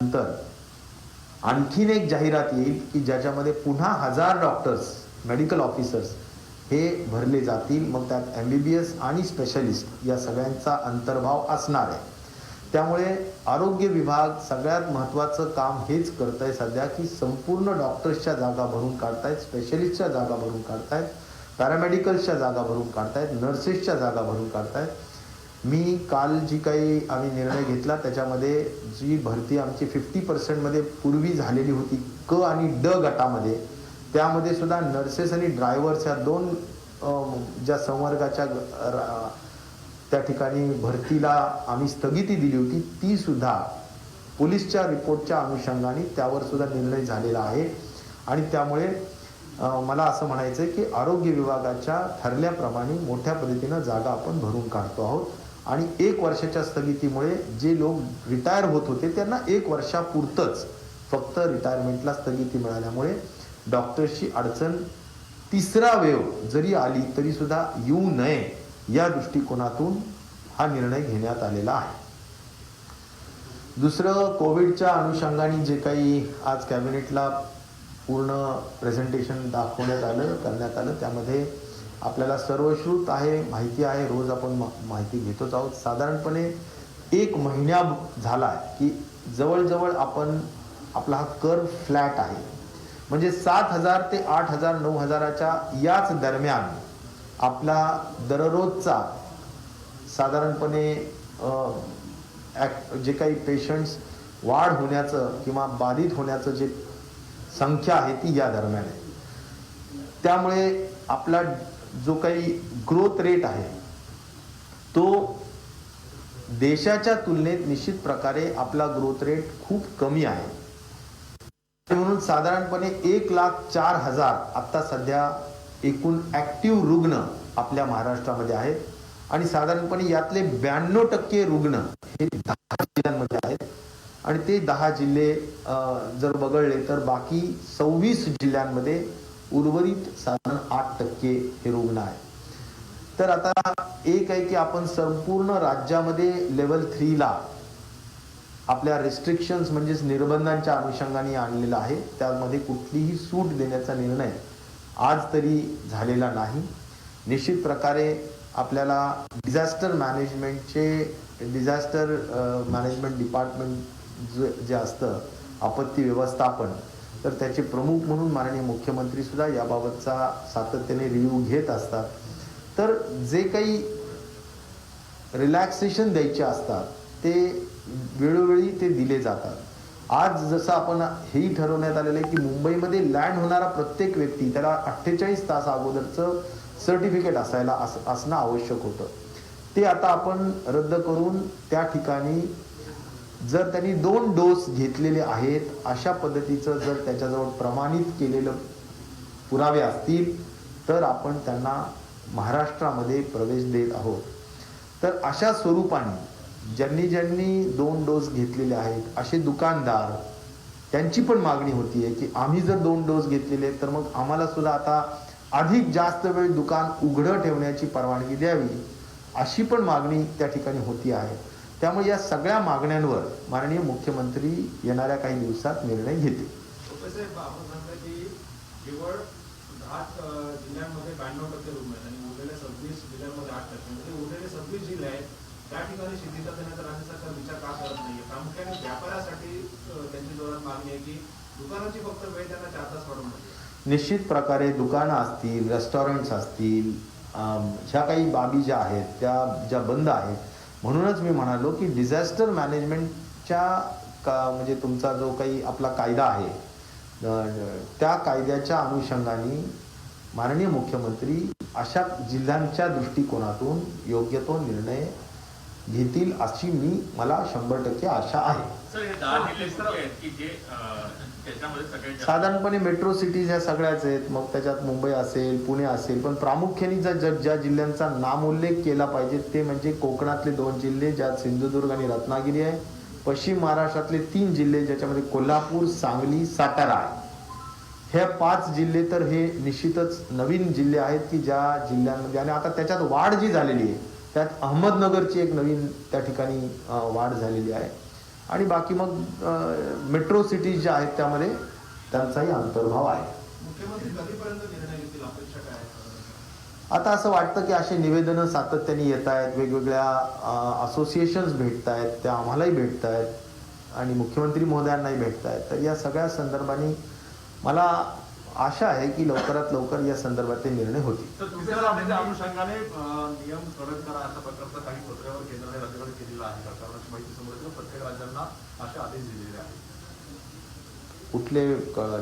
नंतर आणखीन एक जाहिरात येईल की ज्याच्यामध्ये पुन्हा 1000 डॉक्टर्स मेडिकल ऑफिसर्स हे भरले जातील। मग त्यात MBBS आणि स्पेशलिस्ट या सगळ्यांचा अंतर्भाव असणार आहे। त्यामुळे आरोग्य विभाग सगळ्यात महत्त्वाचं काम हेच करतंय सध्या की संपूर्ण डॉक्टर्सच्या जागा भरून काढतायत, स्पेशलिस्टच्या जागा भरून काढतायत, पॅरामेडिकल्सच्या जागा भरून काढतायत, नर्सेसच्या जागा भरून काढतायत। मी काल जी काही आम्ही निर्णय घेतला त्याच्यामध्ये जी भरती आमची 50% मध्ये पूर्वी झालेली होती क आणि ड गटामध्ये, त्यामध्ये सुद्धा नर्सेस आणि ड्रायव्हर्स या दोन ज्या संवर्गाच्या त्या ठिकाणी भरतीला आम्ही स्थगिती दिली होती, ती सुद्धा पोलीसच्या रिपोर्टच्या अनुषंगाने त्यावर सुद्धा निर्णय झालेला आहे। आणि त्यामुळे मला असं म्हणायचं आहे की आरोग्य विभागाच्या ठरल्याप्रमाणे मोठ्या पद्धतीनं जागा आपण भरून काढतो आहोत। आणि 1 वर्षाच्या स्थगितीमुळे जे लोक रिटायर होत होते त्यांना 1 वर्षापुरतंच फक्त रिटायरमेंटला स्थगिती मिळाल्यामुळे डॉक्टर्सची अडचण तिसरा वेव जरी आली तरी सुद्धा येऊ नये या दृष्टिकोनातून हा निर्णय घेण्यात आलेला आहे। दुसरं, कोविडच्या अनुषंगाने जे काही आज कॅबिनेटला पूर्ण प्रेझेंटेशन करण्यात आलं त्यामध्ये आपल्याला सर्वश्रुत आहे, माहिती आहे, रोज आपण माहिती घेतोच आहोत। साधारणपणे 1 महिना झाला की जवळजवळ आपला हा कर्व फ्लॅट आहे, म्हणजे 7000 ते 8000 9000च्या याच दरम्यान आपला दररोजचा साधारणपणे जे काही पेशंट्स वाढ होण्याचं किंवा बाधित होण्याचं जे संख्या आहे ती या दरम्यान आहे। त्यामुळे आपला जो काही ग्रोथ रेट आहे तो देशाच्या तुलनेत निश्चित प्रकारे आपला ग्रोथ रेट खूप कमी आहे। म्हणून साधारणपणे 1,04,000 आता सध्या एकूण ऍक्टिव्ह रुग्ण आपल्या महाराष्ट्रामध्ये आहेत आणि साधारणपणे यातले 92% रुग्ण हे 10 जिल्ह्यांमध्ये आहेत आणि ते 10 जिल्हे जर बघळले तर बाकी 26 जिल्ह्यांमध्ये उर्वरित साधारण 8% हे रुग्ण आहेत। तर आता एक आहे की आपण संपूर्ण राज्यामध्ये लेवल 3 ला आपल्या रिस्ट्रिक्शन्स म्हणजेच निर्बंधांच्या अनुषंगाने आणलेला आहे, त्यामध्ये कुठलीही सूट देण्याचा निर्णय आज तरी झालेला नाही। निश्चित प्रकारे आपल्याला डिझास्टर मॅनेजमेंट डिपार्टमेंट जे असतं आपत्ती व्यवस्थापन, तर त्याचे प्रमुख म्हणून माननीय मुख्यमंत्री सुद्धा याबाबतचा सातत्याने रिव्ह्यू घेत असतात। तर जे काही रिलॅक्सेशन द्यायचे असतात ते वेळोवेळी ते दिले जातात। आज जसं आपण हेही ठरवण्यात आलेलं आहे की मुंबईमध्ये लँड होणारा प्रत्येक व्यक्ती त्याला 48 तास अगोदरचं सर्टिफिकेट असणं आवश्यक होतं, ते आता आपण रद्द करून त्या ठिकाणी जर त्यांनी 2 डोस घेतलेले आहेत अशा पद्धतीचं जर त्याच्याजवळ प्रमाणित केलेलं पुरावे असतील तर आपण त्यांना महाराष्ट्रामध्ये प्रवेश देत आहोत। तर अशा स्वरूपाने ज्यांनी 2 डोस घेतलेले आहेत असे दुकानदार, त्यांची पण मागणी होतीये की आम्ही जर 2 डोस घेतलेले तर मग आम्हाला सुद्धा आता अधिक जास्त वेळ दुकान उघडं ठेवण्याची परवानगी द्यावी, अशी पण मागणी त्या ठिकाणी होती आहे। त्यामुळे या सगळ्या मागण्यांवर माननीय मुख्यमंत्री येणाऱ्या काही दिवसात निर्णय घेतील। केवळ 8 जिल्ह्यांमध्ये 92% रुग्ण आहेत आणि उरलेल्या 26 जिल्ह्यांमध्ये 8%, म्हणजे उरलेले 26 जिल्हे आहेत त्या ठिकाणी शिथिलता देण्याचा राज्य सरकार विचार का करत नाहीये? प्रामुख्याने व्यापारासाठी त्यांची जोरात मागणी आहे की दुकानाची फक्त वेळ त्यांना 4 तास वाढवण्यात। निश्चित प्रकारे दुकानं असतील, रेस्टॉरंट्स असतील, ह्या काही बाबी ज्या आहेत त्या ज्या बंद आहेत, म्हणूनच मी म्हणालो की डिझास्टर मॅनेजमेंटच्या म्हणजे तुमचा जो काही आपला कायदा आहे त्या कायद्याच्या अनुषंगाने माननीय मुख्यमंत्री अशा जिल्ह्यांच्या दृष्टिकोनातून योग्य तो निर्णय घेतील अशी मला 100% आशा आहे। साधारणपणे मेट्रो सिटीज ह्या सगळ्याच आहेत, मग त्याच्यात मुंबई असेल, पुणे असेल, पण प्रामुख्याने ज्या जिल्ह्यांचा नामोल्लेख केला पाहिजे ते म्हणजे कोकणातले 2 जिल्हे ज्यात सिंधुदुर्ग आणि रत्नागिरी आहे, पश्चिम महाराष्ट्रातले 3 जिल्हे ज्याच्यामध्ये कोल्हापूर, सांगली, सातारा आहे। हे 5 जिल्हे तर हे निश्चितच नवीन जिल्हे आहेत की ज्या जिल्ह्यांमध्ये, आणि आता त्याच्यात वाढ जी झालेली आहे त्यात अहमदनगरची एक नवीन त्या ठिकाणी वाढ झालेली आहे आणि बाकी मग मेट्रो सिटीज ज्या आहेत त्यामध्ये त्यांचाही अंतर्भाव आहे. मुख्यमंत्री कधीपर्यंत निर्णय घेतील, अपेक्षा काय आहे? आता असं वाटतं की असे निवेदनं सातत्याने येत आहेत, वेगवेगळ्या असोसिएशन्स भेटत आहेत, त्या आम्हालाही भेटत आहेत आणि मुख्यमंत्री महोदयांनाही भेटत आहेत. तर या सगळ्या संदर्भाने मला आशा आहे की लवकरात लवकर या संदर्भातले निर्णय होतील. तर तुमच्या लाटेच्या अनुषंगाने नियम कडक करा अशा प्रकारचं काही पत्रावर केंद्राने राज्याकडे केलेलं आहे का? कारण अशी माहिती समोर येते, प्रत्येक राज्यांना असे आदेश दिलेले आहेत. कुठले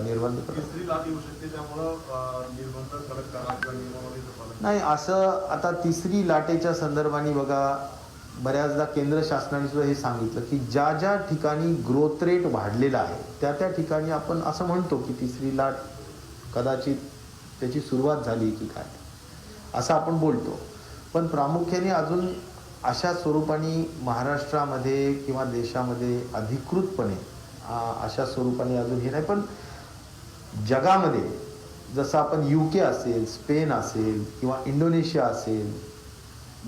निर्बंध कडक? तिसरी लाट येऊ शकते, त्यामुळं निर्बंध कडक करा किंवा नियमावलीचं पालन. नाही, असं आता तिसरी लाटेच्या संदर्भाने बघा, बऱ्याचदा केंद्र शासनाने सुद्धा हे सांगितलं की ज्या ज्या ठिकाणी ग्रोथ रेट वाढलेला आहे त्या त्या ठिकाणी आपण असं म्हणतो की तिसरी लाट कदाचित त्याची सुरुवात झाली की काय, असं आपण बोलतो. पण प्रामुख्याने अजून अशा स्वरूपाने महाराष्ट्रामध्ये किंवा देशामध्ये अधिकृतपणे अशा स्वरूपाने अजून हे नाही. पण जगामध्ये जसं आपण UK असेल, स्पेन असेल किंवा इंडोनेशिया असेल,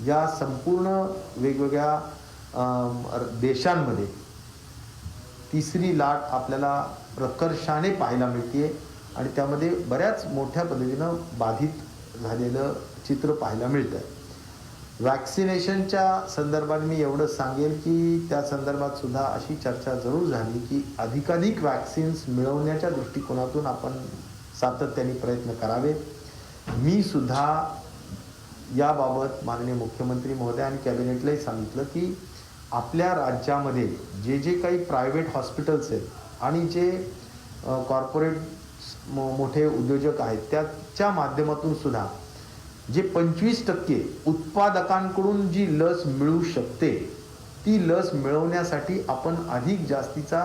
या संपूर्ण वेगवेगळ्या देशांमध्ये तिसरी लाट आपल्याला प्रकर्षाने पाहायला मिळते आणि त्यामध्ये बऱ्याच मोठ्या पद्धतीनं बाधित झालेलं चित्र पाहायला मिळतं. वॅक्सिनेशनच्या संदर्भात मी एवढंच सांगेल की त्या संदर्भात सुद्धा अशी चर्चा जरूर झाली की अधिकाधिक वॅक्सिन्स मिळवण्याच्या दृष्टिकोनातून आपण सातत्याने प्रयत्न करावे. मी सुद्धा याबाबत माननीय मुख्यमंत्री महोदय आणि कॅबिनेटलाही सांगितलं की आपल्या राज्यामध्ये जे जे काही प्रायव्हेट हॉस्पिटल्स आहेत आणि जे कॉर्पोरेट मोठे उद्योजक आहेत त्याच्या माध्यमातून सुद्धा जे 25% उत्पादकांकडून जी लस मिळू शकते ती लस मिळवण्यासाठी आपण अधिक जास्तीचा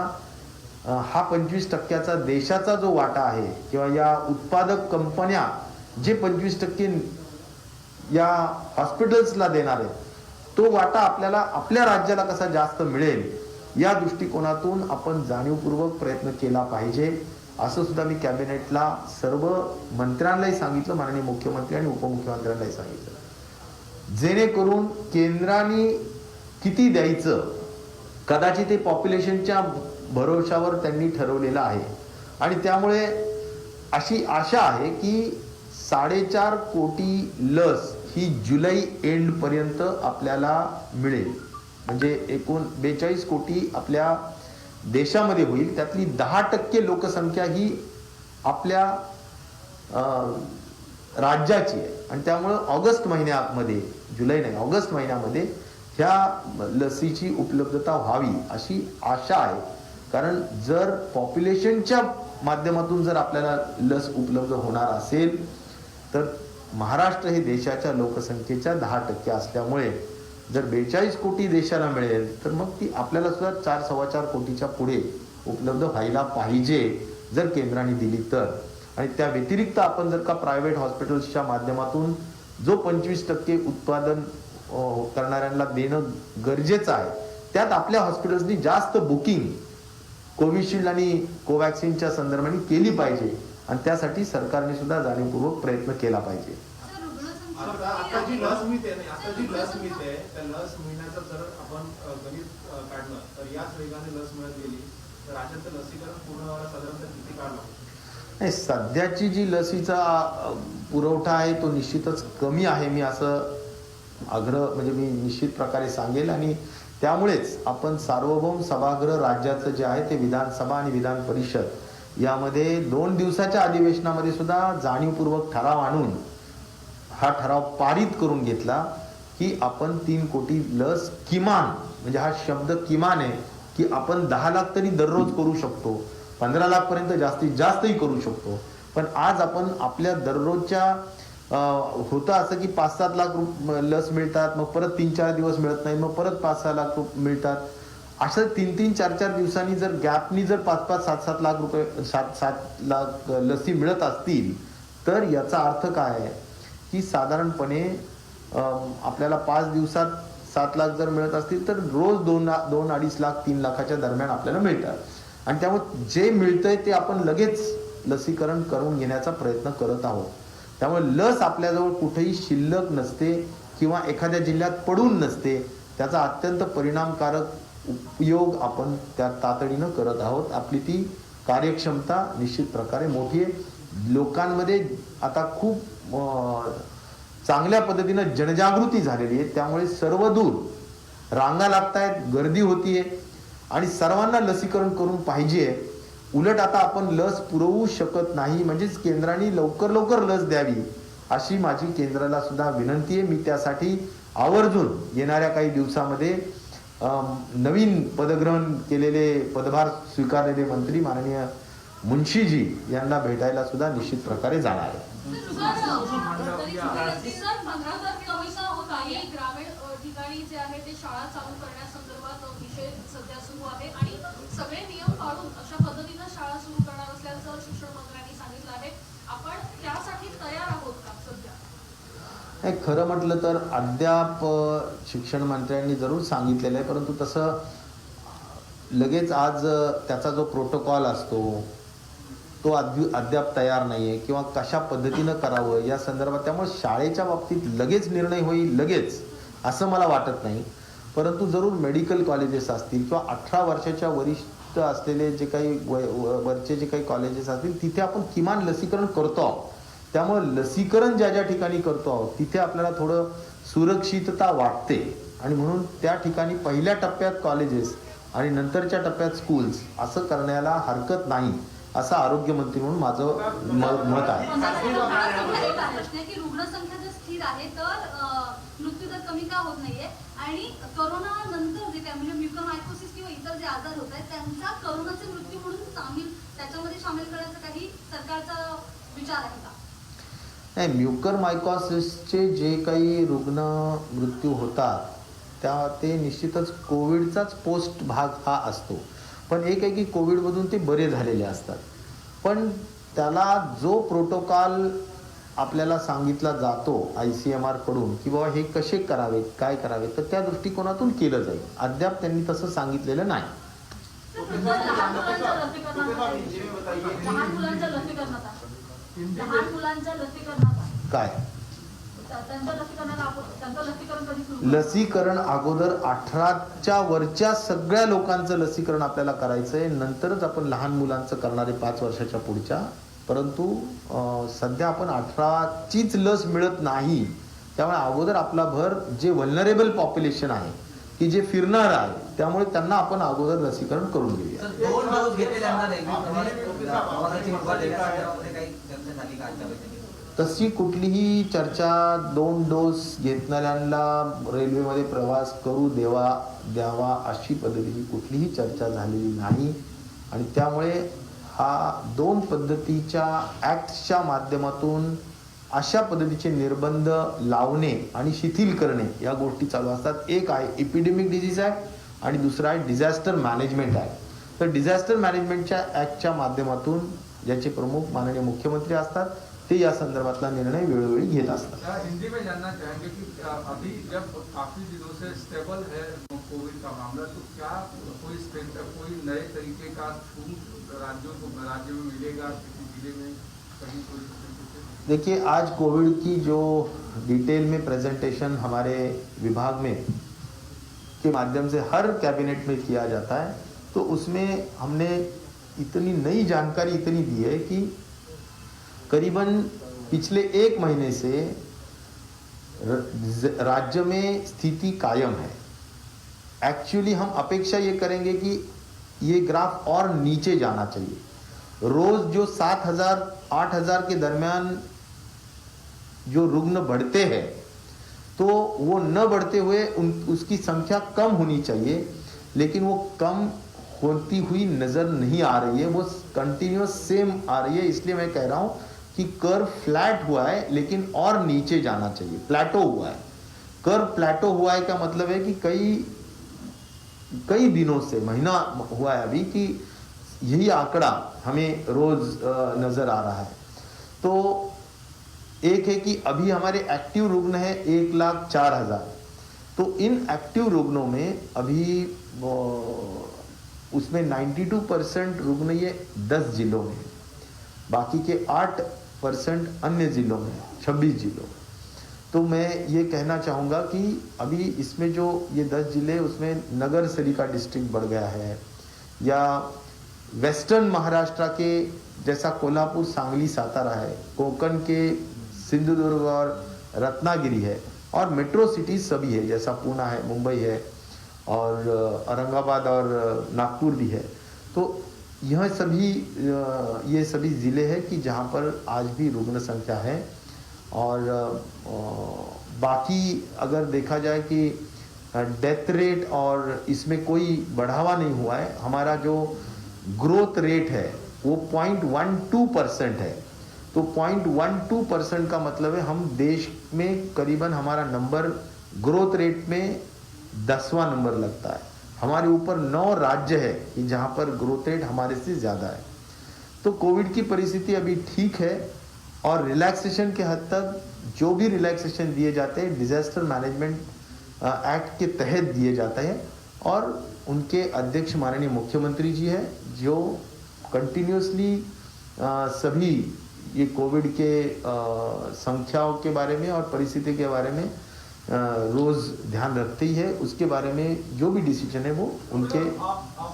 हा 25%चा देशाचा जो वाटा आहे किंवा या उत्पादक कंपन्या जे 25% या हॉस्पिटल्सला देणार आहेत तो वाटा आपल्याला आपल्या राज्याला कसा जास्त मिळेल या दृष्टिकोनातून आपण जाणीवपूर्वक प्रयत्न केला पाहिजे, असं सुद्धा मी कॅबिनेटला सर्व मंत्र्यांनाही सांगितलं, माननीय मुख्यमंत्री आणि उपमुख्यमंत्र्यांनाही सांगितलं. जेणेकरून केंद्राने किती द्यायचं कदाचित ते पॉप्युलेशनच्या भरोशावर त्यांनी ठरवलेलं आहे आणि त्यामुळे अशी आशा आहे की 4.5 कोटी लस ही जुलै एंडपर्यंत आपल्याला मिळेल. म्हणजे एकूण 42 कोटी आपल्या देशामध्ये होईल, त्यातली 10% लोकसंख्या ही आपल्या राज्याची आहे आणि त्यामुळं ऑगस्ट महिन्यामध्ये, जुलै नाही ऑगस्ट महिन्यामध्ये ह्या लसीची उपलब्धता व्हावी अशी आशा आहे. कारण जर पॉप्युलेशनच्या माध्यमातून जर आपल्याला लस उपलब्ध होणार असेल तर महाराष्ट्र हे देशाच्या लोकसंख्येच्या 10% असल्यामुळे जर 42 कोटी देशाला मिळेल तर मग ती आपल्याला सुद्धा 4-4.25 कोटीच्या पुढे उपलब्ध व्हायला पाहिजे जर केंद्राने दिली तर. आणि त्या व्यतिरिक्त आपण जर का प्रायव्हेट हॉस्पिटल्सच्या माध्यमातून जो 25% उत्पादन करणाऱ्यांना देणं गरजेचं आहे त्यात आपल्या हॉस्पिटल्सनी जास्त बुकिंग कोविशिल्ड आणि कोवॅक्सिनच्या संदर्भाने केली पाहिजे आणि त्यासाठी सरकारने सुद्धा जाणीवपूर्वक प्रयत्न केला पाहिजे. आता जी लस मिळते त्या लस मिळण्याचं जर आपण गणित काढलं तर याच वेगाने लस मिळत गेली तर राज्याचं लसीकरण पूर्ण व्हायला साधारणतः किती काळ लागतो? नाही, सध्याची जी लसीचा पुरवठा आहे तो निश्चितच कमी आहे, मी असं म्हणजे मी निश्चित प्रकारे सांगेल. आणि त्यामुळेच आपण सार्वभौम सभागृह राज्याचं जे आहे ते विधानसभा आणि विधान परिषद यामध्ये 2 दिवसाच्या अधिवेशनामध्ये सुद्धा जाणीवपूर्वक ठराव आणून हा ठराव पारित करून घेतला की आपण 3 कोटी लस किमान, म्हणजे हा शब्द किमान आहे की आपण 10 लाख तरी दररोज करू शकतो, 15 लाख पर्यंत जास्तीत जास्तही करू शकतो. पण आज आपण आपल्या दररोजच्या होतं असं की 5-7 लाख लस मिळतात, मग परत 3-4 दिवस मिळत नाही, मग परत 5-6 लाख मिळतात. असं 3-3, 4-4 दिवसांनी जर गॅपनी जर 5-5, 7-7 लाख रुपये 7-7 लाख लसी मिळत असतील तर याचा अर्थ काय आहे की साधारणपणे आपल्याला 5 दिवसात 7 लाख जर मिळत असतील तर रोज 2-2.5 लाख 3 लाखाच्या दरम्यान आपल्याला मिळतात. आणि त्यामुळे जे मिळतंय ते आपण लगेच लसीकरण करून घेण्याचा प्रयत्न करत आहोत. त्यामुळे लस आपल्याजवळ कुठेही शिल्लक नसते किंवा एखाद्या जिल्ह्यात पडून नसते, त्याचा अत्यंत परिणामकारक उपयोग आपण त्या तातडीनं करत आहोत. आपली ती कार्यक्षमता निश्चित प्रकारे मोठी आहे. लोकांमध्ये आता खूप चांगल्या पद्धतीनं जनजागृती झालेली आहे. त्यामुळे सर्वदूर रांगा लागतायत, गर्दी होतीये आणि सर्वांना लसीकरण करून पाहिजे. उलट आता आपण लस पुरवू शकत नाही, म्हणजेच केंद्राने लवकर लवकर लस द्यावी अशी माझी केंद्राला सुद्धा विनंती आहे. मी त्यासाठी आवर्जून येणाऱ्या काही दिवसामध्ये नवीन पदग्रहण केलेले, पदभार स्वीकारलेले मंत्री माननीय मुंशीजी यांना भेटायला सुद्धा निश्चित प्रकारे जाणार आहे. ग्रामीण ठिकाणी जे आहे ते शाळा चालू करण्यासंदर्भात विषय सध्या सुरू आहे आणि सगळे नियम पाळून अशा पद्धतीनं शाळा सुरू करणार असल्याचं शिक्षण मंत्र्यांनी सांगितलं आहे. आपण त्यासाठी तयार आहोत का सध्या? नाही, खरं म्हटलं तर अद्याप शिक्षण मंत्र्यांनी जरूर सांगितलेलं आहे, परंतु तसं लगेच आज त्याचा जो प्रोटोकॉल असतो तो अद्याप तयार नाही आहे किंवा कशा पद्धतीनं करावं या संदर्भात. त्यामुळे शाळेच्या बाबतीत लगेच निर्णय होईल लगेच असं मला वाटत नाही. परंतु जरूर मेडिकल कॉलेजेस असतील किंवा 18 वर्षाच्या वरिष्ठ असलेले जे काही वरचे जे काही कॉलेजेस असतील तिथे आपण किमान लसीकरण करतो आहोत. त्यामुळे लसीकरण ज्या ज्या ठिकाणी करतो आहोत तिथे आपल्याला थोडं सुरक्षितता वाटते आणि म्हणून त्या ठिकाणी पहिल्या टप्प्यात कॉलेजेस आणि नंतरच्या टप्प्यात स्कूल्स असं करण्याला हरकत नाही असं आरोग्यमंत्री म्हणून माझं मत आहे. की रुग्णसंख्या जर स्थिर आहे तर मृत्यूदर कमी का होत नाहीये आणि करोना नंतर जे काय म्हणजे म्युकरमायकोसिस किंवा इतर जे आजार होत आहेत त्यांचा करोनाचे मृत्यू म्हणून त्याच्यामध्ये सामील करण्याचा काही सरकारचा विचार आहे का? नाही, म्युकरमायकोसिसचे जे काही रुग्ण मृत्यू होतात ते निश्चितच कोविडचाच पोस्ट भाग हा असतो. पण एक आहे की कोविडमधून ते बरे झालेले असतात. पण त्याला जो प्रोटोकॉल आपल्याला सांगितला जातो ICMR कडून की बाबा हे कसे करावेत, काय करावेत, तर त्या दृष्टिकोनातून केलं जाईल. अद्याप त्यांनी तसं सांगितलेलं नाही. काय लसीकरण अगोदर 18च्या वरच्या सगळ्या लोकांचं लसीकरण आपल्याला करायचंय, नंतरच आपण लहान मुलांचं करणारे 5 वर्षाच्या पुढच्या. परंतु सध्या आपण 18चीच लस मिळत नाही, त्यामुळे अगोदर आपला भर जे व्हल्नरेबल पॉप्युलेशन आहे की जे फिरणार आहे त्यामुळे त्यांना आपण अगोदर लसीकरण करून घेऊया. तशी कुठलीही चर्चा 2 डोस घेतणाऱ्यांना रेल्वेमध्ये प्रवास करू द्यावा अशी पद्धतीची कुठलीही चर्चा झालेली नाही आणि त्यामुळे हा 2 पद्धतीच्या ॲक्टच्या माध्यमातून अशा पद्धतीचे निर्बंध लावणे आणि शिथिल करणे या गोष्टी चालू असतात. एक आहे एपिडेमिक डिझीज ॲक्ट आणि दुसरा आहे डिझास्टर मॅनेजमेंट ॲक्ट. तर डिझास्टर मॅनेजमेंटच्या ॲक्टच्या माध्यमातून ज्याचे प्रमुख माननीय मुख्यमंत्री असतात ते या संदर्भातला निर्णय वेळोवेळी घेत असतात. हिंदी में जानना चाहेंगे कि अभी जब काफी दिनों से स्टेबल है कोविड का मामला, तो क्या कोई नए तरीके का छूट राज्य में मिलेगा किसी जिले में कहीं कोई? देखिए, आज कोविड की जो डिटेल में प्रेजेंटेशन हमारे विभाग में के माध्यम से हर कैबिनेट में किया जाता है, तो उसमें हमने इतनी नई जानकारी इतनी दी है कि करीबन पिछले 1 महीने से राज्य में स्थिति कायम है. एक्चुअली हम अपेक्षा ये करेंगे कि ये ग्राफ और नीचे जाना चाहिए. रोज जो 7,000 8,000 के दरमियान जो रुग्ण बढ़ते हैं तो वो न बढ़ते हुए उसकी संख्या कम होनी चाहिए, लेकिन वो कम होती हुई नजर नहीं आ रही है, वो कंटिन्यूस सेम आ रही है. इसलिए मैं कह रहा हूं कि कर्व फ्लैट हुआ है लेकिन और नीचे जाना चाहिए. प्लेटो हुआ है, कर्व प्लेटो हुआ है का मतलब है कि कई दिनों से, महीना हुआ है अभी कि यही आंकड़ा हमें रोज नजर आ रहा है. तो एक है कि अभी हमारे एक्टिव रुग्ण है 1,04,000. तो इन एक्टिव रुग्णों में अभी उसमें 92% रुग्ण ये 10 जिलों में, बाकी के 8% अन्य जिलों में, 26 जिलों. तो मैं ये कहना चाहूँगा कि अभी इसमें जो ये 10 जिले, उसमें नगर सलिका डिस्ट्रिक्ट बढ़ गया है, या वेस्टर्न महाराष्ट्र के जैसा कोल्हापुर, सांगली, सातारा है, कोंकण के सिंधुदुर्ग और रत्नागिरी है, और मेट्रो सिटीज सभी है जैसा पूना है, मुंबई है, और औरंगाबाद और नागपुर भी है। तो यह सभी ये सभी ज़िले हैं कि जहाँ पर आज भी रुग्ण संख्या है। और बाकी अगर देखा जाए कि डेथ रेट और इसमें कोई बढ़ावा नहीं हुआ है, हमारा जो ग्रोथ रेट है वो 0.12% है। तो 0.12% का मतलब है हम देश में करीबन, हमारा नंबर ग्रोथ रेट में 10वां नंबर लगता है। हमारे ऊपर 9 राज्य है कि जहाँ पर ग्रोथ रेट हमारे से ज़्यादा है। तो कोविड की परिस्थिति अभी ठीक है, और रिलैक्सेशन के हद तक जो भी रिलैक्सेशन दिए जाते हैं डिजास्टर मैनेजमेंट एक्ट के तहत दिए जाते हैं, और उनके अध्यक्ष माननीय मुख्यमंत्री जी है जो कंटिन्यूसली सभी ये कोविड के संख्याओं के बारे में और परिस्थिति के बारे में रोज ध्यान रखते ही है। उसके बारे में जो भी डिसीजन है वो उनके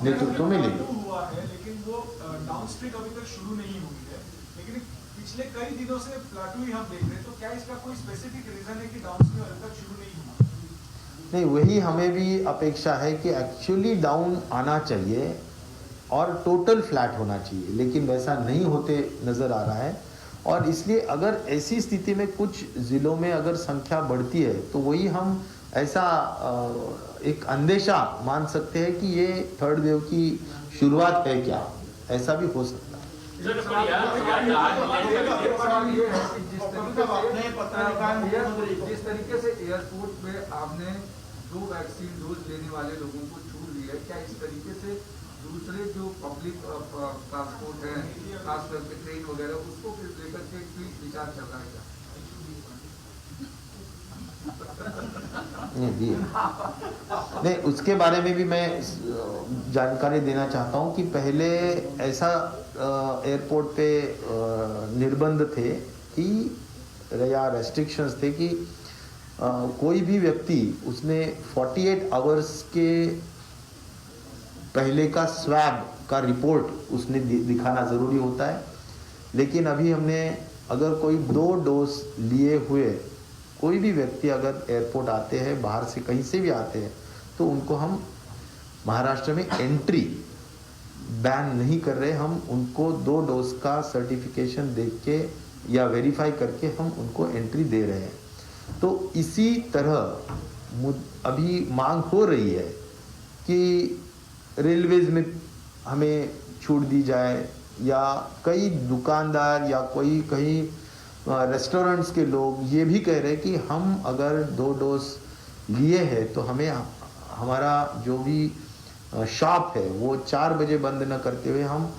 नेतृत्व में लेंगे। हुआ है, लेकिन वो डाउनस्ट्रीम अभी तक शुरू नहीं हुई है, लेकिन पिछले कई दिनों से प्लाटू ही हम देख रहे हैं। तो क्या इसका कोई स्पेसिफिक रीजन है कि डाउनस्ट्रीम अभी तक शुरू नहीं हुआ? नहीं, वही हमें भी अपेक्षा है कि एक्चुअली डाउन आना चाहिए और टोटल फ्लैट होना चाहिए, लेकिन वैसा नहीं होते नज़र आ रहा है। और इसलिए अगर ऐसी स्थिति में कुछ ज़िलों में अगर संख्या बढ़ती है तो वही हम ऐसा एक अंदेशा मान सकते हैं कि ये थर्ड वेव की शुरुआत है क्या, ऐसा भी हो सकता है। सवाल ये है कि जिस तरीके से एयरपोर्ट पे आपने 2 वैक्सीन डोज लेने वाले लोगों को छूट दी है, क्या इस तरीके से दूसरे जो पब्लिक ट्रांसपोर्ट है, खास करके ट्रेन वगैरह, उसको लेकर के विचार चल रहा है क्या? नहीं, उसके बारे में भी मैं जानकारी देना चाहता हूं कि पहले ऐसा एयरपोर्ट पे निर्बंध थे कि, या रेस्ट्रिक्शंस थे कि कोई भी व्यक्ति उसने 48 आवर्स के पहले का स्वैब का रिपोर्ट उसने दिखाना ज़रूरी होता है। लेकिन अभी हमने, अगर कोई 2 डोज लिए हुए कोई भी व्यक्ति अगर एयरपोर्ट आते हैं, बाहर से कहीं से भी आते हैं, तो उनको हम महाराष्ट्र में एंट्री बैन नहीं कर रहे। हम उनको 2 डोज का सर्टिफिकेशन देख के या वेरीफाई करके हम उनको एंट्री दे रहे हैं। तो इसी तरह अभी मांग हो रही है कि रेलवेज में हमें छूट दी जाए, या कई दुकानदार या कोई कहीं रेस्टोरेंट्स के लोग ये भी कह रहे हैं कि हम अगर 2 डोज लिए हैं तो हमें हमारा जो भी शॉप है वो 4 बजे बंद न करते हुए हम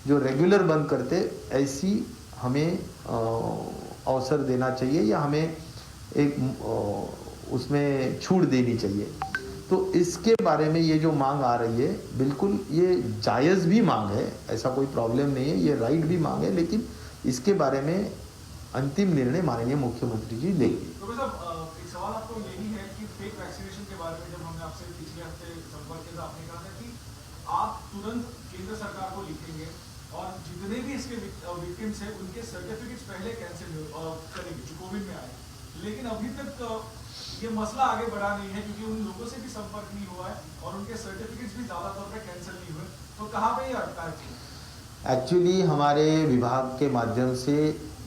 जो रेगुलर बंद करते, ऐसी हमें अवसर देना चाहिए, या हमें एक उसमें छूट देनी चाहिए। तो इसके बारे में ये जो मांग आ रही है, बिल्कुल ये जायज़ भी मांग है, ऐसा कोई प्रॉब्लम नहीं है, ये राइट भी मांग है, लेकिन इसके बारे में अंतिम निर्णय माननीय मुख्यमंत्री जी लेंगे। तो साहब, एक सवाल आपको यही है कि फेक वैक्सीनेशन के बारे में जब हमने आपसे पिछले हफ्ते संपर्क किया था, आपने कहा था कि आप तुरंत केंद्र सरकार को लिखेंगे और जितने भी इसके विक्टिम्स हैं उनके सर्टिफिकेट्स पहले कैंसिल करेंगे जो कोविड में आए। लेकिन अभी तक ये मसला आगे बढ़ा नहीं है, क्योंकि उन लोगों से भी संपर्क नहीं हुआ है और उनके सर्टिफिकेट्स भी ज्यादातर पे कैंसिल नहीं हुए। तो कहाँ पे ये अटका है? एक्चुअली हमारे विभाग के माध्यम से,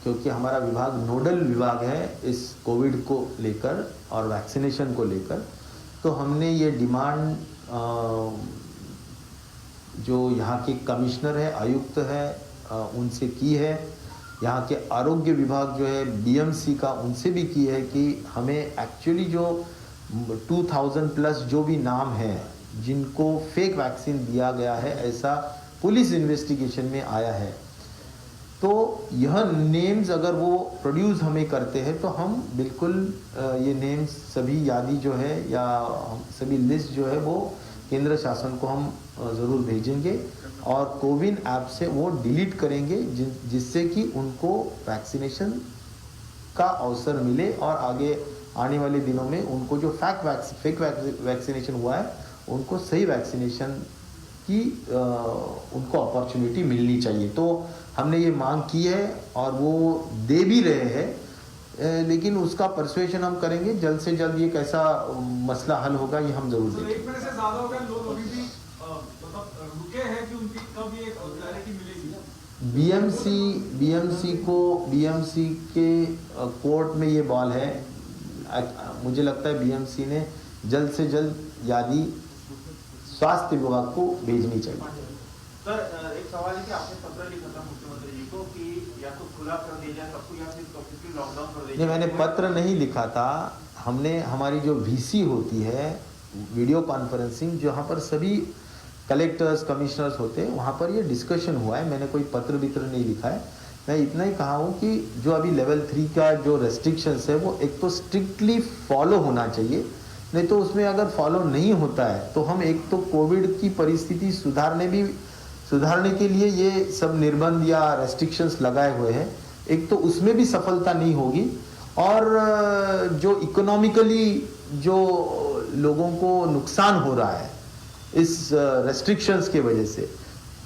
क्योंकि हमारा विभाग नोडल विभाग है इस कोविड को लेकर और वैक्सीनेशन को लेकर, तो हमने ये डिमांड जो यहाँ के कमिश्नर है, आयुक्त है, उनसे की है। यहाँ के आरोग्य विभाग जो है बीएमसी का, उनसे भी की है कि हमें एक्चुअली जो 2000 प्लस जो भी नाम हैं जिनको फेक वैक्सीन दिया गया है, ऐसा पुलिस इन्वेस्टिगेशन में आया है, तो यह नेम्स अगर वो प्रोड्यूस हमें करते हैं तो हम बिल्कुल ये नेम्स सभी यादी जो है या सभी लिस्ट जो है वो केंद्र शासन को हम ज़रूर भेजेंगे और कोविन ऐप से वो डिलीट करेंगे, जिससे कि उनको वैक्सीनेशन का अवसर मिले और आगे आने वाले दिनों में उनको जो फेक वैक्सीनेशन हुआ है उनको सही वैक्सीनेशन की उनको अपॉर्चुनिटी मिलनी चाहिए। तो हमने ये मांग की है और वो दे भी रहे हैं, लेकिन उसका परसुएशन हम करेंगे जल्द से जल्द। ये कैसा मसला हल होगा ये हम जरूर तो देखेंगे। 1 महीने से ज्यादा हो गया, लोग अभी भी मतलब रुके हैं कि उनकी कब ये क्लैरिटी मिलेगी। बीएमसी के कोर्ट में ये बॉल है। मुझे लगता है बीएमसी ने जल्द से जल्द यादी स्वास्थ्य विभाग को भेजनी चाहिए। सर एक सवाल है कि आपने पत्र लिखा था मुख्यमंत्री जी को कि या तो खुला कर दिया जाए सबको या फिर कंप्लीटली लॉकडाउन कर दिया नहीं, जाए। मैंने पत्र नहीं लिखा था। हमने हमारी जो वीसी होती है वीडियो कॉन्फ्रेंसिंग, जहाँ पर सभी कलेक्टर्स कमिश्नर्स होते हैं, वहाँ पर ये डिस्कशन हुआ है। मैंने कोई पत्र वित्र नहीं लिखा है। मैं इतना ही कहा हूँ कि जो अभी लेवल 3 का जो रेस्ट्रिक्शंस है वो एक तो स्ट्रिक्टली फॉलो होना चाहिए, नहीं तो उसमें अगर फॉलो नहीं होता है तो हम एक तो कोविड की परिस्थिति सुधारने के लिए ये सब निर्बंध या रेस्ट्रिक्शंस लगाए हुए हैं, एक तो उसमें भी सफलता नहीं होगी और जो इकोनॉमिकली जो लोगों को नुकसान हो रहा है इस रेस्ट्रिक्शंस के वजह से,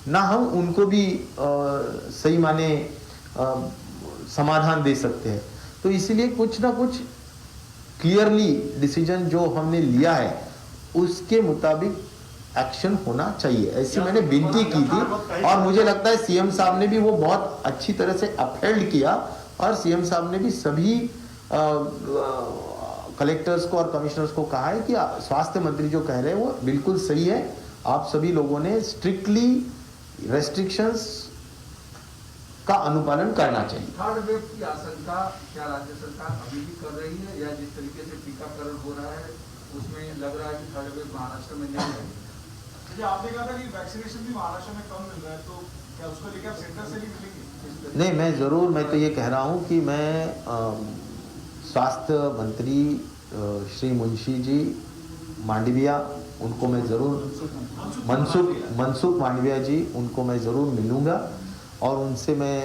ना हम उनको भी सही माने समाधान दे सकते हैं। तो इसीलिए कुछ ना कुछ क्लियरली डिसीजन जो हमने लिया है उसके मुताबिक एक्शन होना चाहिए, ऐसी मैंने विनती की थी। और मुझे लगता है सीएम साहब ने भी वो बहुत अच्छी तरह से अपहेल्ड किया और सीएम साहब ने भी सभी कलेक्टर्स को और कमिश्नर्स को कहा है कि स्वास्थ्य मंत्री जो कह रहे हैं वो बिल्कुल सही है। आप सभी लोगों ने स्ट्रिक्टली रेस्ट्रिक्शंस का अनुपालन करना चाहिए। थर्ड वेव की आशंका क्या राज्य सरकार अभी भी कर रही है, या जिस तरीके से टीकाकरण हो रहा है उसमें लग रहा है कि थर्ड वेव महाराष्ट्र में नहीं है? जैसे आपने कहा था कि वैक्सीनेशन भी महाराष्ट्र में कम मिल रहा है, तो क्या उसको लेकर आप सेंटर से भी मिलेंगे? नहीं, मैं तो ये कह रहा हूँ कि मैं स्वास्थ्य मंत्री श्री मुंशी जी मांडविया, उनको मैं ज़रूर मनसुख मांडविया जी, उनको मैं ज़रूर मिलूँगा और उनसे मैं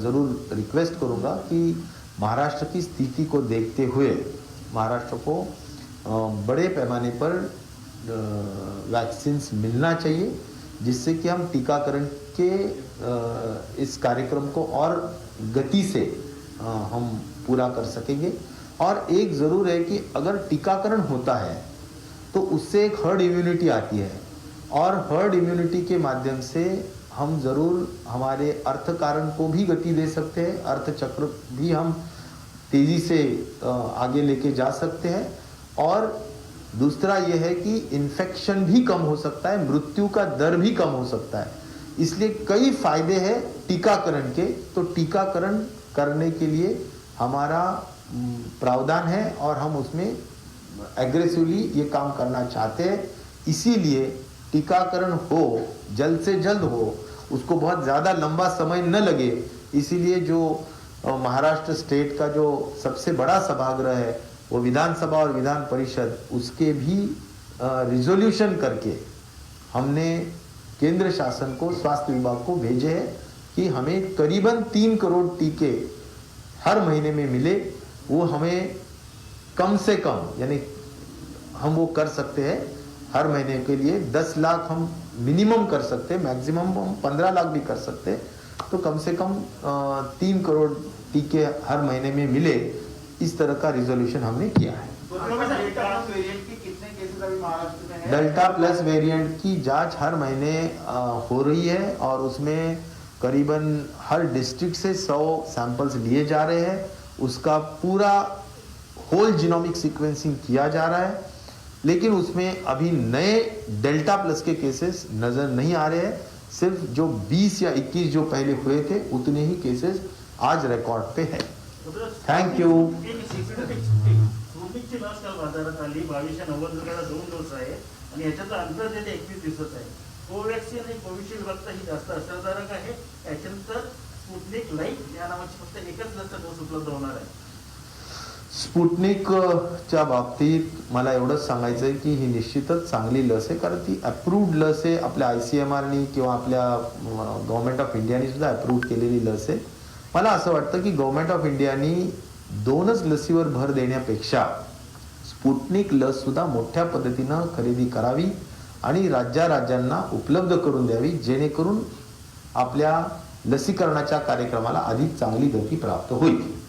ज़रूर रिक्वेस्ट करूँगा कि महाराष्ट्र की स्थिति को देखते हुए महाराष्ट्र को बड़े पैमाने पर वैक्सीन्स मिलना चाहिए, जिससे कि हम टीकाकरण के इस कार्यक्रम को और गति से हम पूरा कर सकेंगे। और एक ज़रूर है कि अगर टीकाकरण होता है तो उससे एक हर्ड इम्यूनिटी आती है और हर्ड इम्यूनिटी के माध्यम से हम ज़रूर हमारे अर्थ कारण को भी गति दे सकते हैं, अर्थ चक्र भी हम तेज़ी से आगे लेके जा सकते हैं। और दूसरा यह है कि इन्फेक्शन भी कम हो सकता है, मृत्यु का दर भी कम हो सकता है। इसलिए कई फायदे हैं टीकाकरण के। तो टीकाकरण करने के लिए हमारा प्रावधान है और हम उसमें एग्रेसिवली ये काम करना चाहते हैं। इसीलिए टीकाकरण हो, जल्द से जल्द हो, उसको बहुत ज़्यादा लंबा समय न लगे, इसीलिए जो महाराष्ट्र स्टेट का जो सबसे बड़ा सभागृह है वो विधानसभा और विधान परिषद, उसके भी रिजोल्यूशन करके हमने केंद्र शासन को, स्वास्थ्य विभाग को भेजे हैं कि हमें करीबन 3 करोड़ टीके हर महीने में मिले। वो हमें कम से कम, यानी हम वो कर सकते हैं हर महीने के लिए 10 लाख हम मिनिमम कर सकते हैं, मैक्सिमम हम 15 लाख भी कर सकते हैं। तो कम से कम 3 करोड़ टीके हर महीने में मिले, इस तरह का रिजोल्यूशन हमने किया है। डेल्टा प्लस वेरिएंट की जांच हर महीने हो रही है और उसमें करीबन हर डिस्ट्रिक्ट से 100 सैंपल्स लिए जा रहे हैं। उसका पूरा होल जीनोमिक सीक्वेंसिंग किया जा रहा है, लेकिन उसमें अभी नए डेल्टा प्लस के केसेस नज़र नहीं आ रहे हैं। सिर्फ जो 20 या 21 जो पहले हुए थे उतने ही केसेस आज रिकॉर्ड पे है। Thank you. स्पुटनिकची लस काल बाजारात आली, 2290 रुपयाला 2 डोस आहे आणि याच्याचं अंतर जे 21 दिवसाचं आहे। कोवॅक्सिन आणि कोविशिल्ड वक्ता ही जास्त असरकारक आहे, याच्यानंतर स्पुटनिक लाईट या नावाची फक्त एकच लसचा डोस उपलब्ध होणार आहे। स्पुटनिकच्या बाबतीत मला एवढंच सांगायचं आहे की ही निश्चितच चांगली लस आहे, कारण ती अप्रूव्ड लस आहे। आपल्या ICMRनी किंवा आपल्या गव्हर्नमेंट ऑफ इंडियानी सुद्धा अप्रूव्ड केलेली लस आहे। मला असं वाटतं की गव्हर्नमेंट ऑफ इंडियानी 2च लसीवर भर देण्यापेक्षा स्पुटनिक लस सुद्धा मोठ्या पद्धतीनं खरेदी करावी आणि राज्यांना उपलब्ध करून द्यावी, जेणेकरून आपल्या लसीकरणाच्या कार्यक्रमाला अधिक चांगली गती प्राप्त होईल.